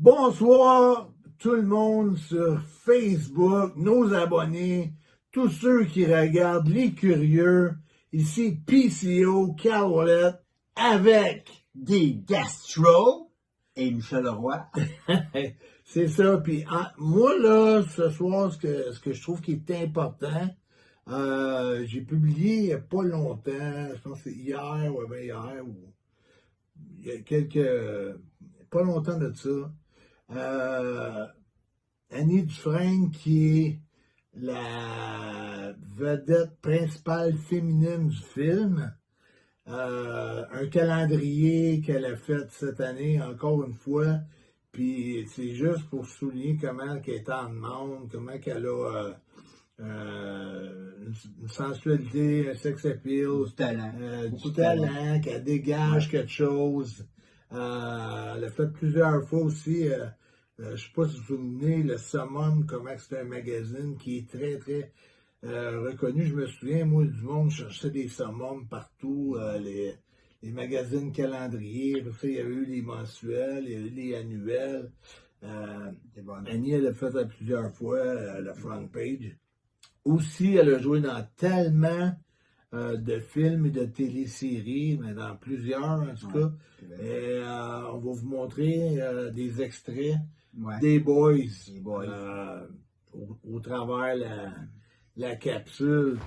Bonsoir tout le monde sur Facebook, nos abonnés, tous ceux qui regardent, les curieux. Ici PCO, Carl Ouellet, avec des gastro et Michel Leroy. C'est ça. Puis moi, là, ce soir, ce que je trouve qui est important, j'ai publié il n'y a pas longtemps, je pense que c'est hier, ou hier, ou il y a pas longtemps de ça, Annie Dufresne, qui est la vedette principale féminine du film, un calendrier qu'elle a fait cette année, encore une fois, puis c'est juste pour souligner comment elle est en demande, comment qu'elle a une sensualité, un sex appeal, Du talent. Du talent, qu'elle dégage quelque chose. Elle a fait plusieurs fois aussi, je ne sais pas si vous vous souvenez, le Summum, comment c'est un magazine qui est très, très reconnu. Je me souviens, moi, du monde cherchait des Summums partout, les magazines calendriers. Il y avait eu les mensuels, il y a eu les annuels. Annie, elle a fait ça plusieurs fois, la front page. Aussi, elle a joué dans tellement de films et de téléséries, mais dans plusieurs en tout cas. Et, on va vous montrer des extraits des Boys, au travers la capsule.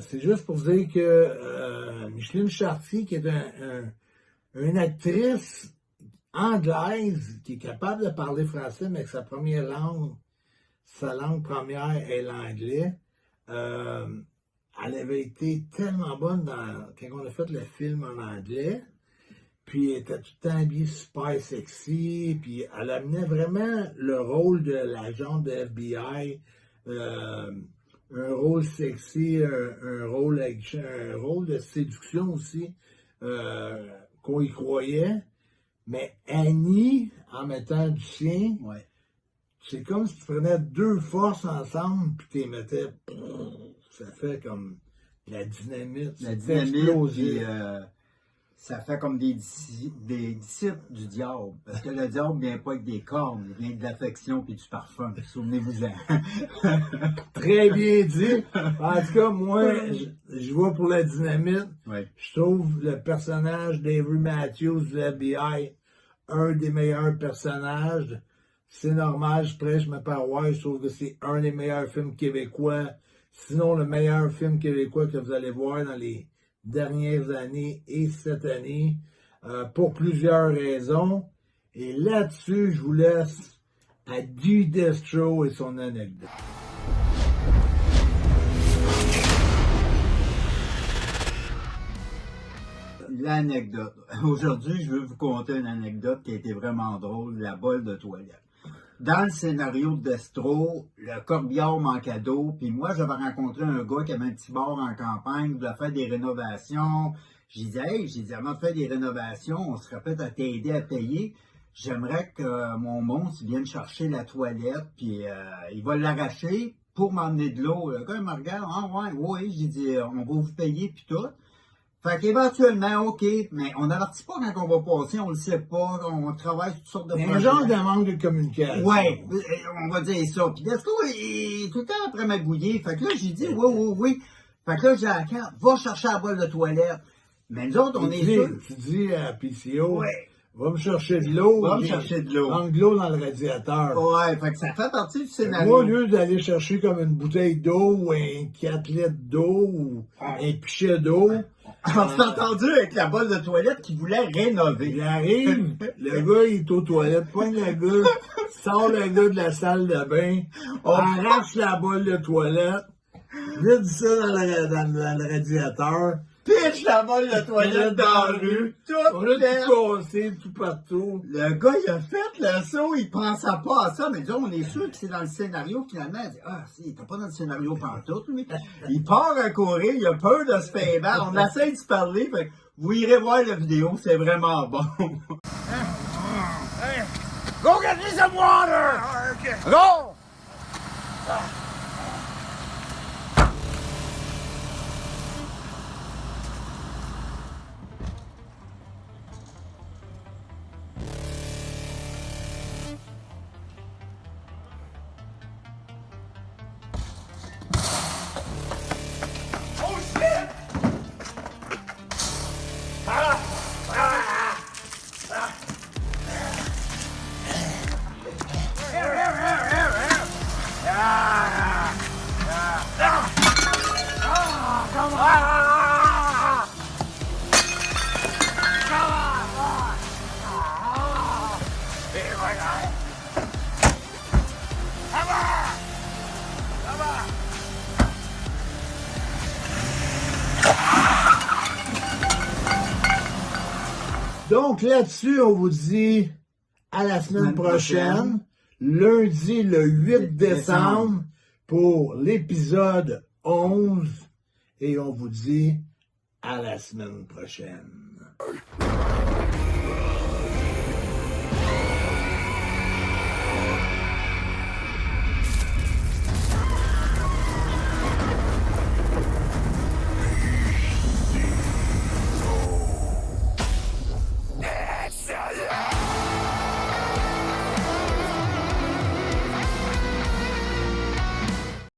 C'est juste pour vous dire que Micheline Chartier, qui est une actrice anglaise qui est capable de parler français, mais que sa première langue, sa langue première est l'anglais, elle avait été tellement bonne quand on a fait le film en anglais, puis elle était tout le temps habillée super sexy, puis elle amenait vraiment le rôle de l'agent de FBI, un rôle sexy, un rôle de séduction aussi, qu'on y croyait. Mais Annie, en mettant du sien, c'est comme si tu prenais deux forces ensemble puis tu les mettais, ça fait comme la dynamite. La dynamite, puis ça fait comme des disciples du diable. Parce que le diable ne vient pas avec des cornes, il vient de l'affection puis du parfum. Souvenez-vous-en. Très bien dit. En tout cas, moi, je vois pour la dynamite. Je trouve le personnage d'Avery Matthews de l'FBI un des meilleurs personnages. C'est normal, je prêche ma paroisse. Je trouve que c'est un des meilleurs films québécois. Sinon, le meilleur film québécois que vous allez voir dans les dernières années et cette année, pour plusieurs raisons. Et là-dessus, je vous laisse à Dee Destro et son anecdote. L'anecdote. Aujourd'hui, je veux vous conter une anecdote qui a été vraiment drôle, la bolle de toilette. Dans le scénario de Destro, le corbillard manquait d'eau, puis moi, j'avais rencontré un gars qui avait un petit bar en campagne, il voulait faire des rénovations. J'ai dit, avant de faire des rénovations, on serait peut-être à t'aider à payer. J'aimerais que mon monstre vienne chercher la toilette, puis il va l'arracher pour m'emmener de l'eau. Le gars, il me regarde, oui, j'ai dit, on va vous payer, puis tout. Fait qu'éventuellement, OK, mais on n'avertit pas quand on va passer, on le sait pas, on travaille toutes sortes de projets. Un genre de manque de communication. Oui, on va dire ça. Puis Desco, il est tout le temps après magouiller. Fait que là, j'ai dit, oui. Fait que là, j'ai la carte, va chercher la bolle de toilette. Mais nous autres, on est sûrs. Tu dis à PCO, va me chercher de l'eau. Va me chercher de l'eau. Prends de l'eau dans le radiateur. Ouais, fait que ça fait partie du scénario. Moi, au lieu d'aller chercher comme une bouteille d'eau ou un 4 litres d'eau ou un pichet d'eau. On s'est entendu avec la bolle de toilette qui voulait rénover. Il arrive, le gars, il est aux toilettes, poigne le gars, sort le gars de la salle de bain, arrache la bolle de toilette, vide ça dans le radiateur, pitche la bolle de toilette dans la rue, On tout a fait. tout cassé, tout partout. Le gars, il a fait le saut, il pensait pas à ça, mais disons, on est sûr que c'est dans le scénario, finalement, il dit, ah, si, il était pas dans le scénario pantoute, lui. Il part à courir, il a peur de se faire battre, on essaie de se parler, fait que vous irez voir la vidéo, c'est vraiment bon. Go get me some water! Go! Oh shit! Come on! Here we go. Come on! Come on! Donc là-dessus, on vous dit à la semaine prochaine, lundi le 8 décembre, pour l'épisode 11. Et on vous dit à la semaine prochaine.